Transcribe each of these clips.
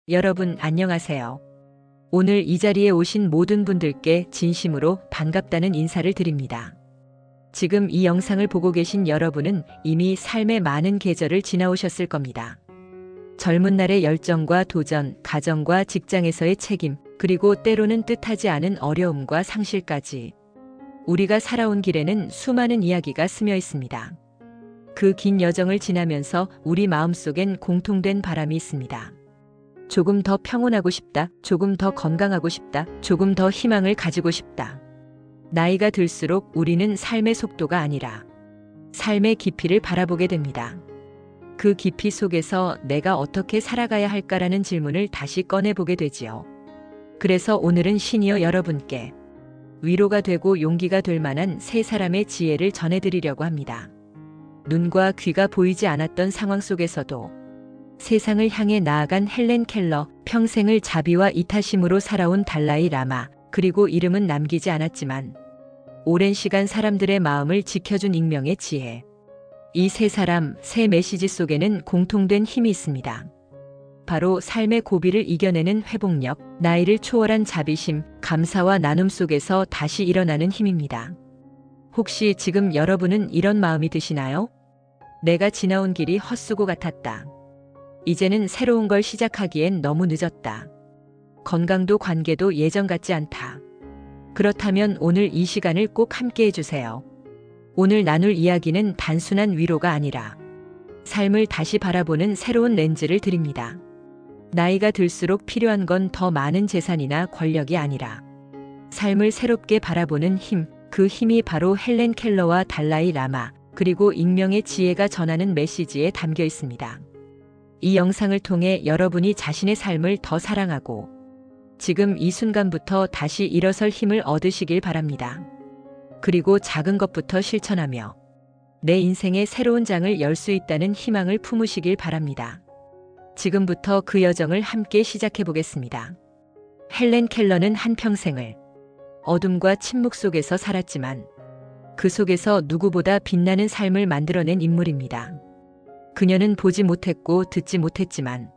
여러분 안녕하세요. 오늘 이 자리에 오신 모든 분들께 진심으로 반갑다는 인사를 드립니다. 지금 이 영상을 보고 계신 여러분은 이미 삶의 많은 계절을 지나오셨을 겁니다. 젊은 날의 열정과 도전, 가정과 직장에서의 책임, 그리고 때로는 뜻하지 않은 어려움과 상실까지 우리가 살아온 길에는 수많은 이야기가 스며 있습니다. 그 긴 여정을 지나면서 우리 마음속엔 공통된 바람이 있습니다. 조금 더 평온하고 싶다. 조금 더 건강하고 싶다. 조금 더 희망을 가지고 싶다. 나이가 들수록 우리는 삶의 속도가 아니라 삶의 깊이를 바라보게 됩니다. 그 깊이 속에서 내가 어떻게 살아가야 할까라는 질문을 다시 꺼내보게 되지요. 그래서 오늘은 시니어 여러분께 위로가 되고 용기가 될 만한 세 사람의 지혜를 전해드리려고 합니다. 눈과 귀가 보이지 않았던 상황 속에서도 세상을 향해 나아간 헬렌 켈러, 평생을 자비와 이타심으로 살아온 달라이 라마, 그리고 이름은 남기지 않았지만 오랜 시간 사람들의 마음을 지켜준 익명의 지혜. 이 세 사람, 세 메시지 속에는 공통된 힘이 있습니다. 바로 삶의 고비를 이겨내는 회복력, 나이를 초월한 자비심, 감사와 나눔 속에서 다시 일어나는 힘입니다. 혹시 지금 여러분은 이런 마음이 드시나요? 내가 지나온 길이 헛수고 같았다. 이제는 새로운 걸 시작하기엔 너무 늦었다. 건강도 관계도 예전 같지 않다. 그렇다면 오늘 이 시간을 꼭 함께 해주세요. 오늘 나눌 이야기는 단순한 위로가 아니라 삶을 다시 바라보는 새로운 렌즈를 드립니다. 나이가 들수록 필요한 건 더 많은 재산이나 권력이 아니라 삶을 새롭게 바라보는 힘, 그 힘이 바로 헬렌 켈러와 달라이 라마, 그리고 익명의 지혜가 전하는 메시지에 담겨 있습니다. 이 영상을 통해 여러분이 자신의 삶을 더 사랑하고 지금 이 순간부터 다시 일어설 힘을 얻으시길 바랍니다. 그리고 작은 것부터 실천하며 내 인생의 새로운 장을 열 수 있다는 희망을 품으시길 바랍니다. 지금부터 그 여정을 함께 시작해 보겠습니다. 헬렌 켈러는 한평생을 어둠과 침묵 속에서 살았지만 그 속에서 누구보다 빛나는 삶을 만들어낸 인물입니다. 그녀는 보지 못했고 듣지 못했지만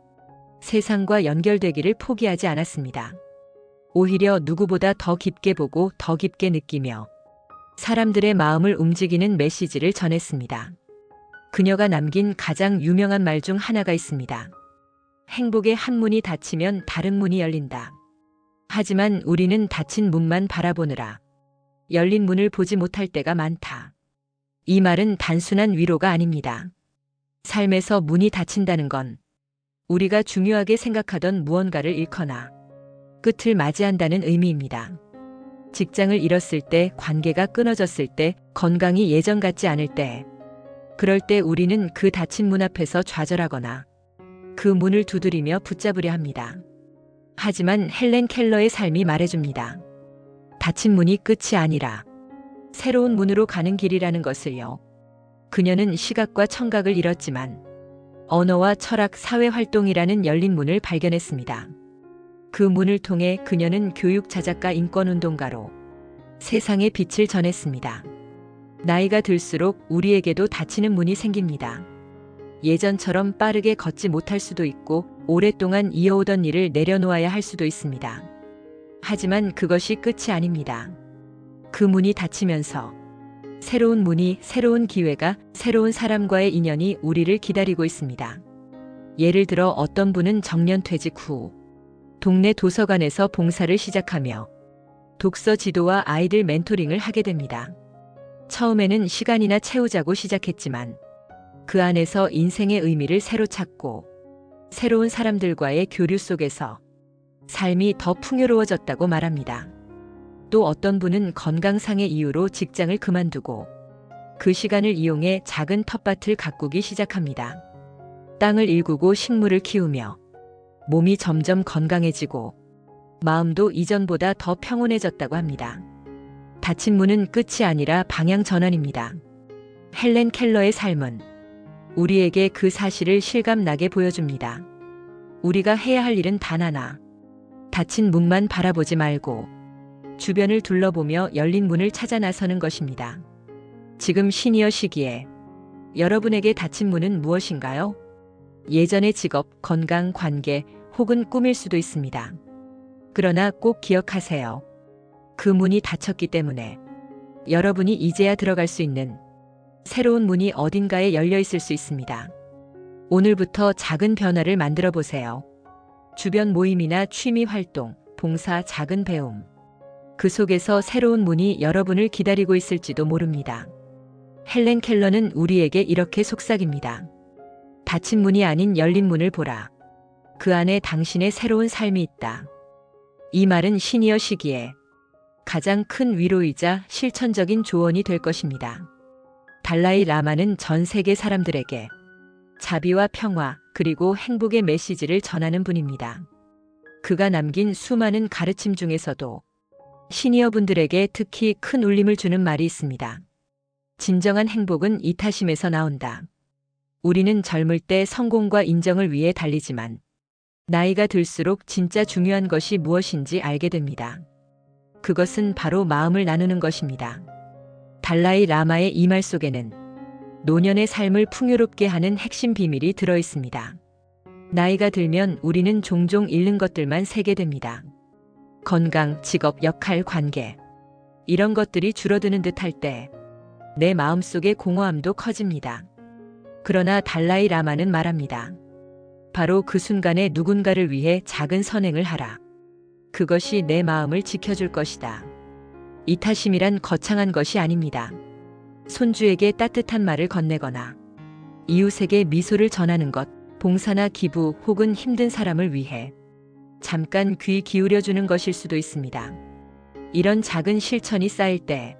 세상과 연결되기를 포기하지 않았습니다. 오히려 누구보다 더 깊게 보고 더 깊게 느끼며 사람들의 마음을 움직이는 메시지를 전했습니다. 그녀가 남긴 가장 유명한 말 중 하나가 있습니다. 행복의 한 문이 닫히면 다른 문이 열린다. 하지만 우리는 닫힌 문만 바라보느라 열린 문을 보지 못할 때가 많다. 이 말은 단순한 위로가 아닙니다. 삶에서 문이 닫힌다는 건 우리가 중요하게 생각하던 무언가를 잃거나 끝을 맞이한다는 의미입니다. 직장을 잃었을 때, 관계가 끊어졌을 때, 건강이 예전 같지 않을 때, 그럴 때 우리는 그 닫힌 문 앞에서 좌절하거나 그 문을 두드리며 붙잡으려 합니다. 하지만 헬렌 켈러의 삶이 말해줍니다. 닫힌 문이 끝이 아니라 새로운 문으로 가는 길이라는 것을요. 그녀는 시각과 청각을 잃었지만 언어와 철학, 사회활동이라는 열린 문을 발견했습니다. 그 문을 통해 그녀는 교육, 자작가, 인권운동가로 세상의 빛을 전했습니다. 나이가 들수록 우리에게도 닫히는 문이 생깁니다. 예전처럼 빠르게 걷지 못할 수도 있고 오랫동안 이어오던 일을 내려놓아야 할 수도 있습니다. 하지만 그것이 끝이 아닙니다. 그 문이 닫히면서 새로운 문이, 새로운 기회가, 새로운 사람과의 인연이 우리를 기다리고 있습니다. 예를 들어 어떤 분은 정년퇴직 후 동네 도서관에서 봉사를 시작하며 독서 지도와 아이들 멘토링을 하게 됩니다. 처음에는 시간이나 채우자고 시작했지만 그 안에서 인생의 의미를 새로 찾고 새로운 사람들과의 교류 속에서 삶이 더 풍요로워졌다고 말합니다. 또 어떤 분은 건강상의 이유로 직장을 그만두고 그 시간을 이용해 작은 텃밭을 가꾸기 시작합니다. 땅을 일구고 식물을 키우며 몸이 점점 건강해지고 마음도 이전보다 더 평온해졌다고 합니다. 닫힌 문은 끝이 아니라 방향 전환입니다. 헬렌 켈러의 삶은 우리에게 그 사실을 실감나게 보여줍니다. 우리가 해야 할 일은 단 하나. 닫힌 문만 바라보지 말고 주변을 둘러보며 열린 문을 찾아 나서는 것입니다. 지금 시니어 시기에 여러분에게 닫힌 문은 무엇인가요? 예전의 직업, 건강, 관계, 혹은 꿈일 수도 있습니다. 그러나 꼭 기억하세요. 그 문이 닫혔기 때문에 여러분이 이제야 들어갈 수 있는 새로운 문이 어딘가에 열려 있을 수 있습니다. 오늘부터 작은 변화를 만들어 보세요. 주변 모임이나 취미 활동, 봉사, 작은 배움. 그 속에서 새로운 문이 여러분을 기다리고 있을지도 모릅니다. 헬렌 켈러는 우리에게 이렇게 속삭입니다. 닫힌 문이 아닌 열린 문을 보라. 그 안에 당신의 새로운 삶이 있다. 이 말은 시니어 시기에 가장 큰 위로이자 실천적인 조언이 될 것입니다. 달라이 라마는 전 세계 사람들에게 자비와 평화 그리고 행복의 메시지를 전하는 분입니다. 그가 남긴 수많은 가르침 중에서도 시니어 분들에게 특히 큰 울림을 주는 말이 있습니다. 진정한 행복은 이타심에서 나온다. 우리는 젊을 때 성공과 인정을 위해 달리지만 나이가 들수록 진짜 중요한 것이 무엇인지 알게 됩니다. 그것은 바로 마음을 나누는 것입니다. 달라이 라마의 이 말 속에는 노년의 삶을 풍요롭게 하는 핵심 비밀이 들어 있습니다. 나이가 들면 우리는 종종 잃는 것들만 세게 됩니다. 건강, 직업, 역할, 관계. 이런 것들이 줄어드는 듯 할 때 내 마음속의 공허함도 커집니다. 그러나 달라이 라마는 말합니다. 바로 그 순간에 누군가를 위해 작은 선행을 하라. 그것이 내 마음을 지켜줄 것이다. 이타심이란 거창한 것이 아닙니다. 손주에게 따뜻한 말을 건네거나 이웃에게 미소를 전하는 것, 봉사나 기부 혹은 힘든 사람을 위해 잠깐 귀 기울여주는 것일 수도 있습니다. 이런 작은 실천이 쌓일 때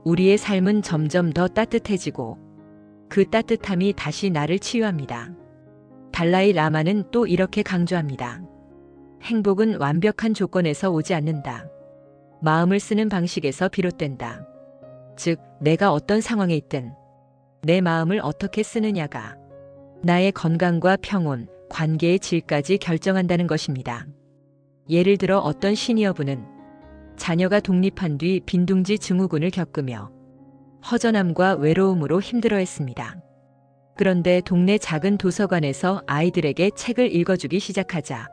우리의 삶은 점점 더 따뜻해지고 그 따뜻함이 다시 나를 치유합니다. 달라이 라마는 또 이렇게 강조합니다. 행복은 완벽한 조건에서 오지 않는다. 마음을 쓰는 방식에서 비롯된다. 즉, 내가 어떤 상황에 있든 내 마음을 어떻게 쓰느냐가 나의 건강과 평온, 관계의 질까지 결정한다는 것입니다. 예를 들어 어떤 시니어분은 자녀가 독립한 뒤 빈둥지 증후군을 겪으며 허전함과 외로움으로 힘들어했습니다. 그런데 동네 작은 도서관에서 아이들에게 책을 읽어주기 시작하자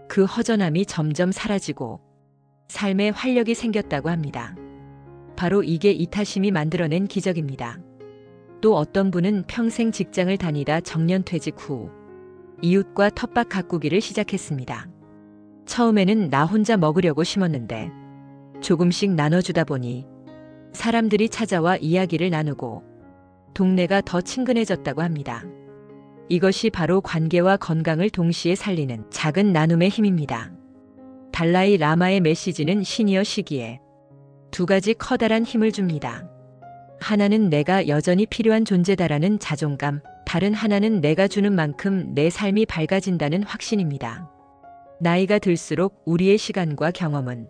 그 허전함이 점점 사라지고 삶에 활력이 생겼다고 합니다. 바로 이게 이타심이 만들어낸 기적입니다. 또 어떤 분은 평생 직장을 다니다 정년퇴직 후 이웃과 텃밭 가꾸기를 시작했습니다. 처음에는 나 혼자 먹으려고 심었는데 조금씩 나눠주다 보니 사람들이 찾아와 이야기를 나누고 동네가 더 친근해졌다고 합니다. 이것이 바로 관계와 건강을 동시에 살리는 작은 나눔의 힘입니다. 달라이 라마의 메시지는 시니어 시기에 두 가지 커다란 힘을 줍니다. 하나는 내가 여전히 필요한 존재다라는 자존감, 다른 하나는 내가 주는 만큼 내 삶이 밝아진다는 확신입니다. 나이가 들수록 우리의 시간과 경험은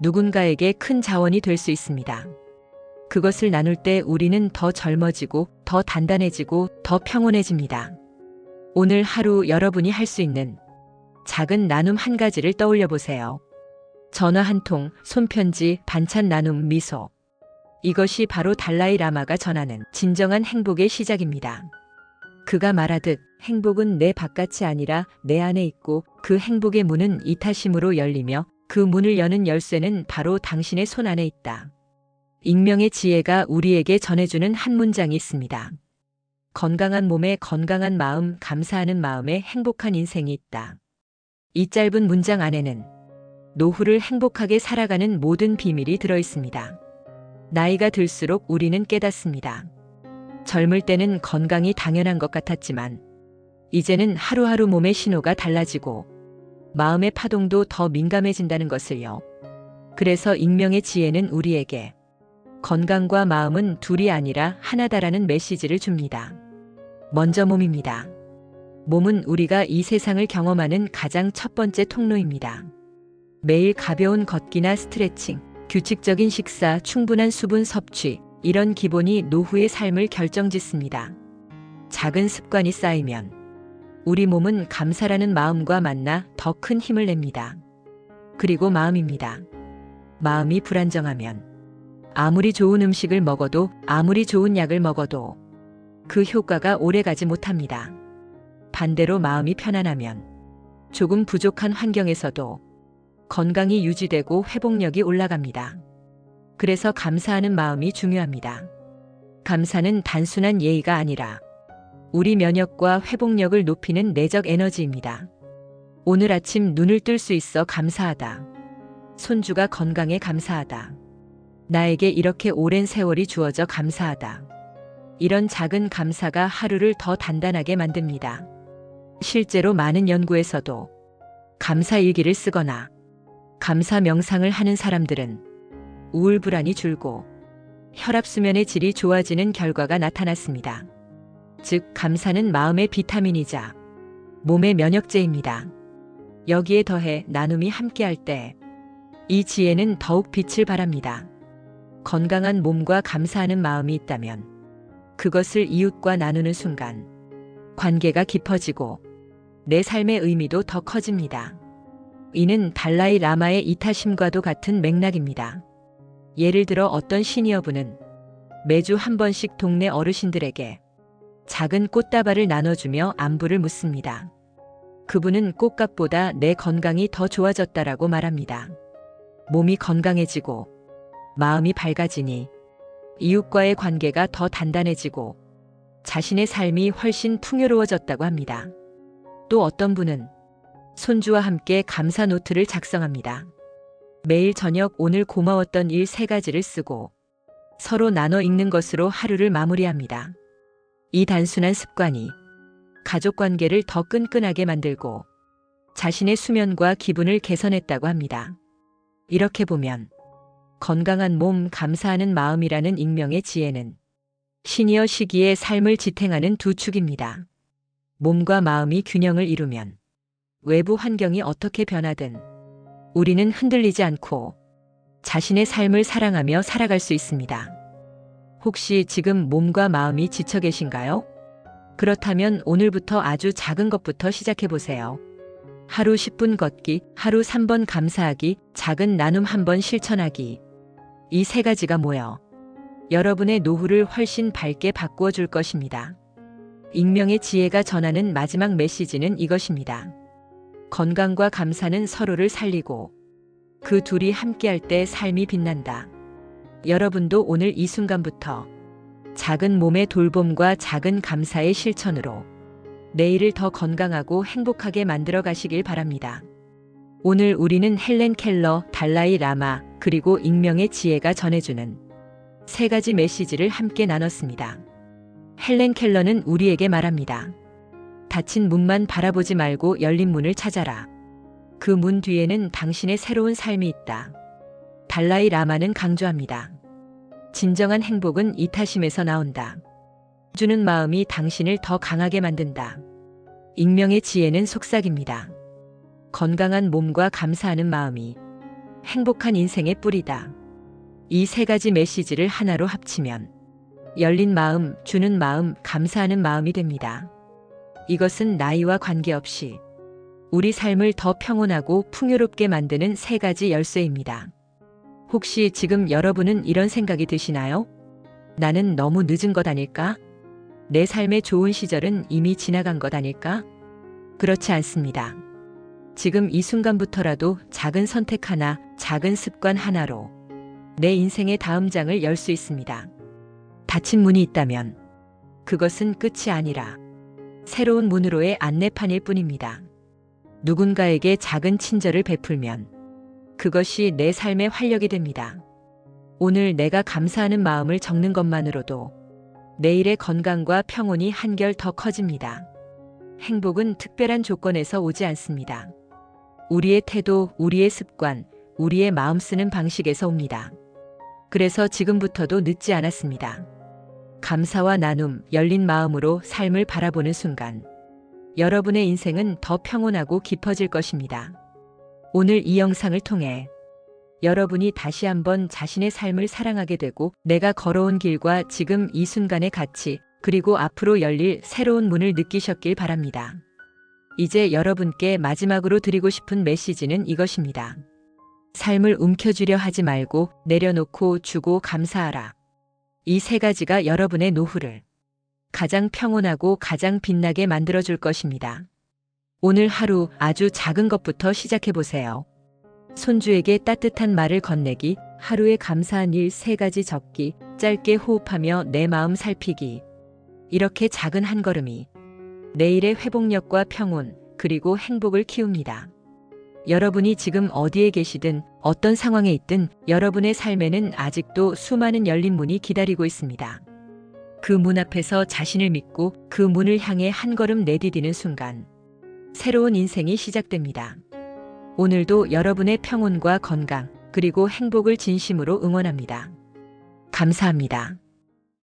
누군가에게 큰 자원이 될 수 있습니다. 그것을 나눌 때 우리는 더 젊어지고 더 단단해지고 더 평온해집니다. 오늘 하루 여러분이 할 수 있는 작은 나눔 한 가지를 떠올려 보세요. 전화 한 통, 손편지, 반찬 나눔, 미소. 이것이 바로 달라이 라마가 전하는 진정한 행복의 시작입니다. 그가 말하듯 행복은 내 바깥이 아니라 내 안에 있고 그 행복의 문은 이타심으로 열리며 그 문을 여는 열쇠는 바로 당신의 손 안에 있다. 익명의 지혜가 우리에게 전해주는 한 문장이 있습니다. 건강한 몸에 건강한 마음, 감사하는 마음에 행복한 인생이 있다. 이 짧은 문장 안에는 노후를 행복하게 살아가는 모든 비밀이 들어 있습니다. 나이가 들수록 우리는 깨닫습니다. 젊을 때는 건강이 당연한 것 같았지만 이제는 하루하루 몸의 신호가 달라지고 마음의 파동도 더 민감해진다는 것을요. 그래서 익명의 지혜는 우리에게 건강과 마음은 둘이 아니라 하나다라는 메시지를 줍니다. 먼저 몸입니다. 몸은 우리가 이 세상을 경험하는 가장 첫 번째 통로입니다. 매일 가벼운 걷기나 스트레칭, 규칙적인 식사, 충분한 수분 섭취, 이런 기본이 노후의 삶을 결정짓습니다. 작은 습관이 쌓이면 우리 몸은 감사라는 마음과 만나 더 큰 힘을 냅니다. 그리고 마음입니다. 마음이 불안정하면 아무리 좋은 음식을 먹어도 아무리 좋은 약을 먹어도 그 효과가 오래가지 못합니다. 반대로 마음이 편안하면 조금 부족한 환경에서도 건강이 유지되고 회복력이 올라갑니다. 그래서 감사하는 마음이 중요합니다. 감사는 단순한 예의가 아니라 우리 면역과 회복력을 높이는 내적 에너지입니다. 오늘 아침 눈을 뜰 수 있어 감사하다. 손주가 건강해 감사하다. 나에게 이렇게 오랜 세월이 주어져 감사하다. 이런 작은 감사가 하루를 더 단단하게 만듭니다. 실제로 많은 연구에서도 감사 일기를 쓰거나 감사 명상을 하는 사람들은 우울 불안이 줄고 혈압수면의 질이 좋아지는 결과가 나타났습니다. 즉, 감사는 마음의 비타민이자 몸의 면역제입니다. 여기에 더해 나눔이 함께할 때 이 지혜는 더욱 빛을 발합니다. 건강한 몸과 감사하는 마음이 있다면 그것을 이웃과 나누는 순간 관계가 깊어지고 내 삶의 의미도 더 커집니다. 이는 달라이 라마의 이타심과도 같은 맥락입니다. 예를 들어 어떤 시니어분은 매주 한 번씩 동네 어르신들에게 작은 꽃다발을 나눠주며 안부를 묻습니다. 그분은 꽃값보다 내 건강이 더 좋아졌다라고 말합니다. 몸이 건강해지고 마음이 밝아지니 이웃과의 관계가 더 단단해지고 자신의 삶이 훨씬 풍요로워졌다고 합니다. 또 어떤 분은 손주와 함께 감사 노트를 작성합니다. 매일 저녁 오늘 고마웠던 일 3가지를 쓰고 서로 나눠 읽는 것으로 하루를 마무리합니다. 이 단순한 습관이 가족 관계를 더 끈끈하게 만들고 자신의 수면과 기분을 개선했다고 합니다. 이렇게 보면 건강한 몸, 감사하는 마음이라는 익명의 지혜는 시니어 시기의 삶을 지탱하는 두 축입니다. 몸과 마음이 균형을 이루면 외부 환경이 어떻게 변하든 우리는 흔들리지 않고 자신의 삶을 사랑하며 살아갈 수 있습니다. 혹시 지금 몸과 마음이 지쳐 계신가요? 그렇다면 오늘부터 아주 작은 것부터 시작해 보세요. 하루 10분 걷기, 하루 3번 감사하기, 작은 나눔 1번 실천하기. 이 3가지가 모여 여러분의 노후를 훨씬 밝게 바꾸어 줄 것입니다. 익명의 지혜가 전하는 마지막 메시지는 이것입니다. 건강과 감사는 서로를 살리고 그 둘이 함께할 때 삶이 빛난다. 여러분도 오늘 이 순간부터 작은 몸의 돌봄과 작은 감사의 실천으로 내일을 더 건강하고 행복하게 만들어 가시길 바랍니다. 오늘 우리는 헬렌 켈러, 달라이 라마, 그리고 익명의 지혜가 전해주는 3가지 메시지를 함께 나눴습니다. 헬렌 켈러는 우리에게 말합니다. 닫힌 문만 바라보지 말고 열린 문을 찾아라. 그 문 뒤에는 당신의 새로운 삶이 있다. 달라이 라마는 강조합니다. 진정한 행복은 이타심에서 나온다. 주는 마음이 당신을 더 강하게 만든다. 익명의 지혜는 속삭입니다. 건강한 몸과 감사하는 마음이 행복한 인생의 뿌리다. 이 3가지 메시지를 하나로 합치면 열린 마음, 주는 마음, 감사하는 마음이 됩니다. 이것은 나이와 관계없이 우리 삶을 더 평온하고 풍요롭게 만드는 3가지 열쇠입니다. 혹시 지금 여러분은 이런 생각이 드시나요? 나는 너무 늦은 것 아닐까? 내 삶의 좋은 시절은 이미 지나간 것 아닐까? 그렇지 않습니다. 지금 이 순간부터라도 작은 선택 하나, 작은 습관 하나로 내 인생의 다음 장을 열 수 있습니다. 닫힌 문이 있다면 그것은 끝이 아니라 새로운 문으로의 안내판일 뿐입니다. 누군가에게 작은 친절을 베풀면 그것이 내 삶의 활력이 됩니다. 오늘 내가 감사하는 마음을 적는 것만으로도 내일의 건강과 평온이 한결 더 커집니다. 행복은 특별한 조건에서 오지 않습니다. 우리의 태도, 우리의 습관, 우리의 마음 쓰는 방식에서 옵니다. 그래서 지금부터도 늦지 않았습니다. 감사와 나눔, 열린 마음으로 삶을 바라보는 순간 여러분의 인생은 더 평온하고 깊어질 것입니다. 오늘 이 영상을 통해 여러분이 다시 한번 자신의 삶을 사랑하게 되고 내가 걸어온 길과 지금 이 순간의 가치, 그리고 앞으로 열릴 새로운 문을 느끼셨길 바랍니다. 이제 여러분께 마지막으로 드리고 싶은 메시지는 이것입니다. 삶을 움켜쥐려 하지 말고 내려놓고 주고 감사하라. 이 3가지가 여러분의 노후를 가장 평온하고 가장 빛나게 만들어줄 것입니다. 오늘 하루 아주 작은 것부터 시작해 보세요. 손주에게 따뜻한 말을 건네기, 하루에 감사한 일 3가지 적기, 짧게 호흡하며 내 마음 살피기. 이렇게 작은 한 걸음이 내일의 회복력과 평온, 그리고 행복을 키웁니다. 여러분이 지금 어디에 계시든 어떤 상황에 있든 여러분의 삶에는 아직도 수많은 열린 문이 기다리고 있습니다. 그 문 앞에서 자신을 믿고 그 문을 향해 한 걸음 내디디는 순간 새로운 인생이 시작됩니다. 오늘도 여러분의 평온과 건강, 그리고 행복을 진심으로 응원합니다. 감사합니다.